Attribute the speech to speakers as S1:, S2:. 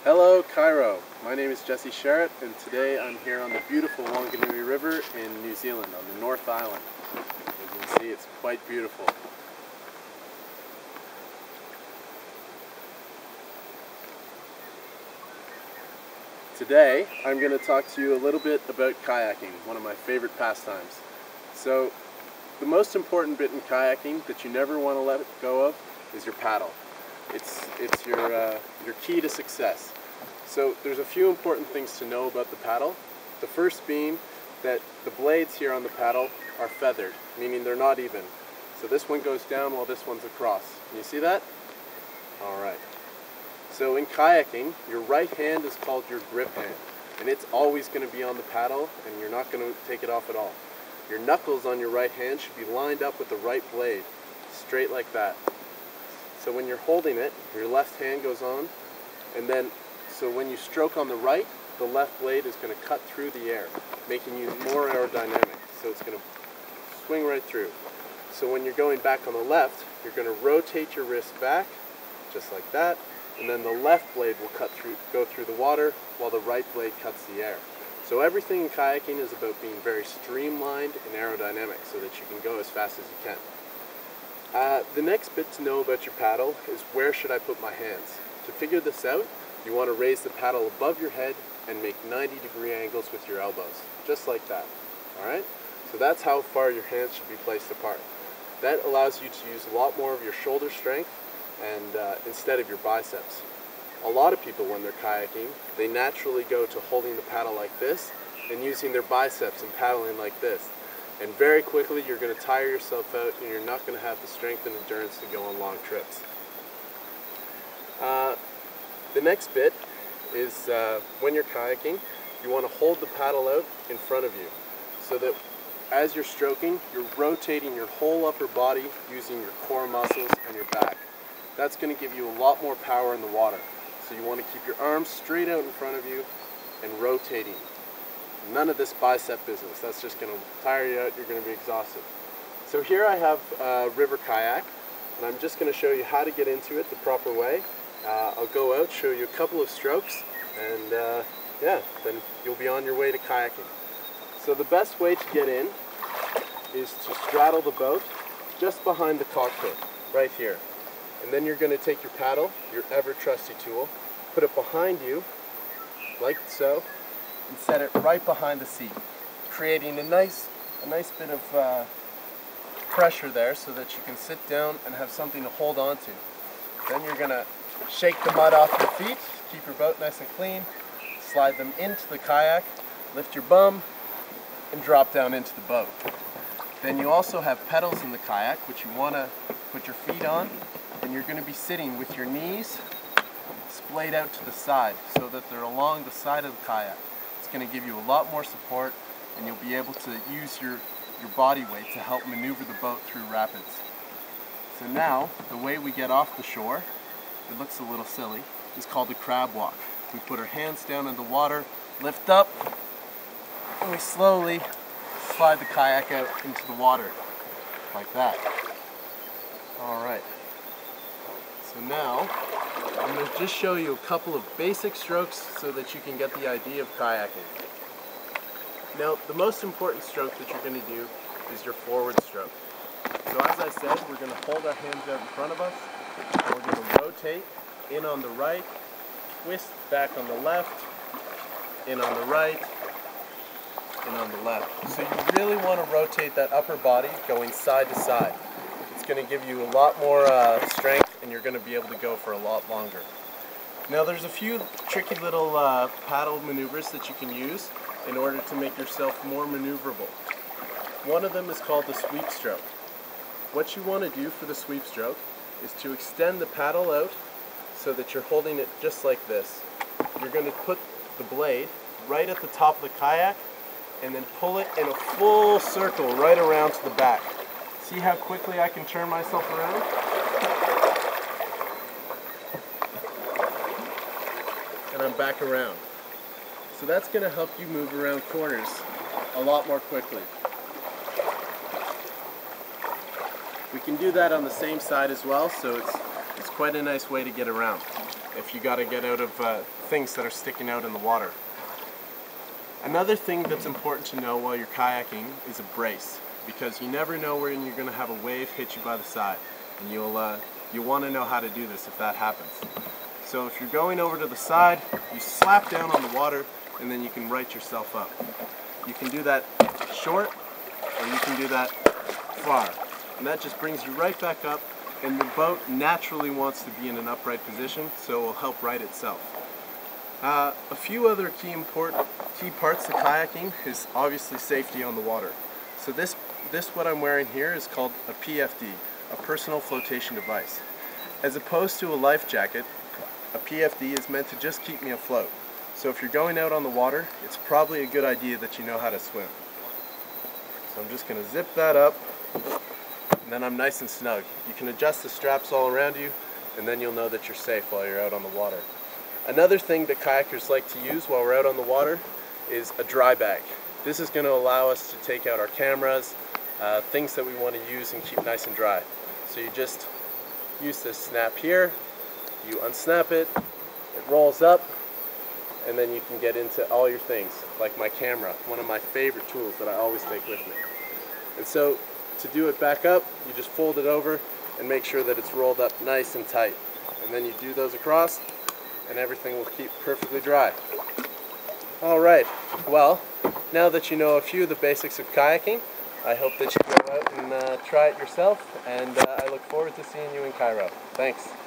S1: Hello Cairo, my name is Jesse Sharrett and today I'm here on the beautiful Wanganui River in New Zealand on the North Island. As you can see, it's quite beautiful. Today I'm going to talk to you a little bit about kayaking, one of my favorite pastimes. So the most important bit in kayaking that you never want to let go of is your paddle. It's your key to success. So there's a few important things to know about the paddle. The first being that the blades here on the paddle are feathered, meaning they're not even. So this one goes down while this one's across. Can you see that? Alright. So in kayaking, your right hand is called your grip hand, and it's always going to be on the paddle and you're not going to take it off at all. Your knuckles on your right hand should be lined up with the right blade, straight like that. So when you're holding it, your left hand goes on, and then so when you stroke on the right, the left blade is going to cut through the air, making you more aerodynamic. So it's going to swing right through. So when you're going back on the left, you're going to rotate your wrist back, just like that, and then the left blade will go through the water, while the right blade cuts the air. So everything in kayaking is about being very streamlined and aerodynamic, so that you can go as fast as you can. The next bit to know about your paddle is where should I put my hands. To figure this out, you want to raise the paddle above your head and make 90-degree angles with your elbows, just like that. Alright? So that's how far your hands should be placed apart. That allows you to use a lot more of your shoulder strength and instead of your biceps. A lot of people, when they're kayaking, they naturally go to holding the paddle like this and using their biceps and paddling like this. And very quickly you're going to tire yourself out and you're not going to have the strength and endurance to go on long trips. The next bit is when you're kayaking, you want to hold the paddle out in front of you so that as you're stroking, you're rotating your whole upper body using your core muscles and your back. That's going to give you a lot more power in the water. So you want to keep your arms straight out in front of you and rotating. None of this bicep business. That's just going to tire you out. You're going to be exhausted. So here I have a river kayak, and I'm just going to show you how to get into it the proper way. I'll go out, show you a couple of strokes, and yeah, then you'll be on your way to kayaking. So the best way to get in is to straddle the boat just behind the cockpit, right here. And then you're going to take your paddle, your ever-trusty tool, put it behind you, like so, and set it right behind the seat, creating a nice bit of pressure there so that you can sit down and have something to hold on to. Then you're going to shake the mud off your feet, keep your boat nice and clean, slide them into the kayak, lift your bum, and drop down into the boat. Then you also have pedals in the kayak, which you want to put your feet on, and you're going to be sitting with your knees splayed out to the side so that they're along the side of the kayak. It's going to give you a lot more support, and you'll be able to use your body weight to help maneuver the boat through rapids. So now, the way we get off the shore, it looks a little silly, is called the crab walk. We put our hands down in the water, lift up, and we slowly slide the kayak out into the water, like that. Alright. So now, I'm going to just show you a couple of basic strokes so that you can get the idea of kayaking. Now, the most important stroke that you're going to do is your forward stroke. So as I said, we're going to hold our hands out in front of us, and we're going to rotate in on the right, twist back on the left, in on the right, in on the left. So you really want to rotate that upper body going side to side. It's going to give you a lot more strength, and you're going to be able to go for a lot longer. Now there's a few tricky little paddle maneuvers that you can use in order to make yourself more maneuverable. One of them is called the sweep stroke. What you want to do for the sweep stroke is to extend the paddle out so that you're holding it just like this. You're going to put the blade right at the top of the kayak and then pull it in a full circle right around to the back. See how quickly I can turn myself around? And I'm back around. So that's going to help you move around corners a lot more quickly. We can do that on the same side as well, so it's quite a nice way to get around. if you got to get out of things that are sticking out in the water. Another thing that's important to know while you're kayaking is a brace, because you never know when you're going to have a wave hit you by the side, and you'll want to know how to do this if that happens. So if you're going over to the side, you slap down on the water and then you can right yourself up. You can do that short or you can do that far, and that just brings you right back up, and the boat naturally wants to be in an upright position, so it will help right itself. A few other key parts to kayaking is obviously safety on the water. So this what I'm wearing here is called a PFD, a personal flotation device. As opposed to a life jacket, a PFD is meant to just keep me afloat. So if you're going out on the water, it's probably a good idea that you know how to swim. So I'm just going to zip that up, and then I'm nice and snug. You can adjust the straps all around you, and then you'll know that you're safe while you're out on the water. Another thing that kayakers like to use while we're out on the water is a dry bag. This is going to allow us to take out our cameras, things that we want to use and keep nice and dry. So you just use this snap here, you unsnap it, it rolls up, and then you can get into all your things, like my camera, one of my favorite tools that I always take with me. And so to do it back up, you just fold it over and make sure that it's rolled up nice and tight. And then you do those across, and everything will keep perfectly dry. Alright, well, now that you know a few of the basics of kayaking, I hope that you go out and try it yourself, and I look forward to seeing you in Cairo. Thanks.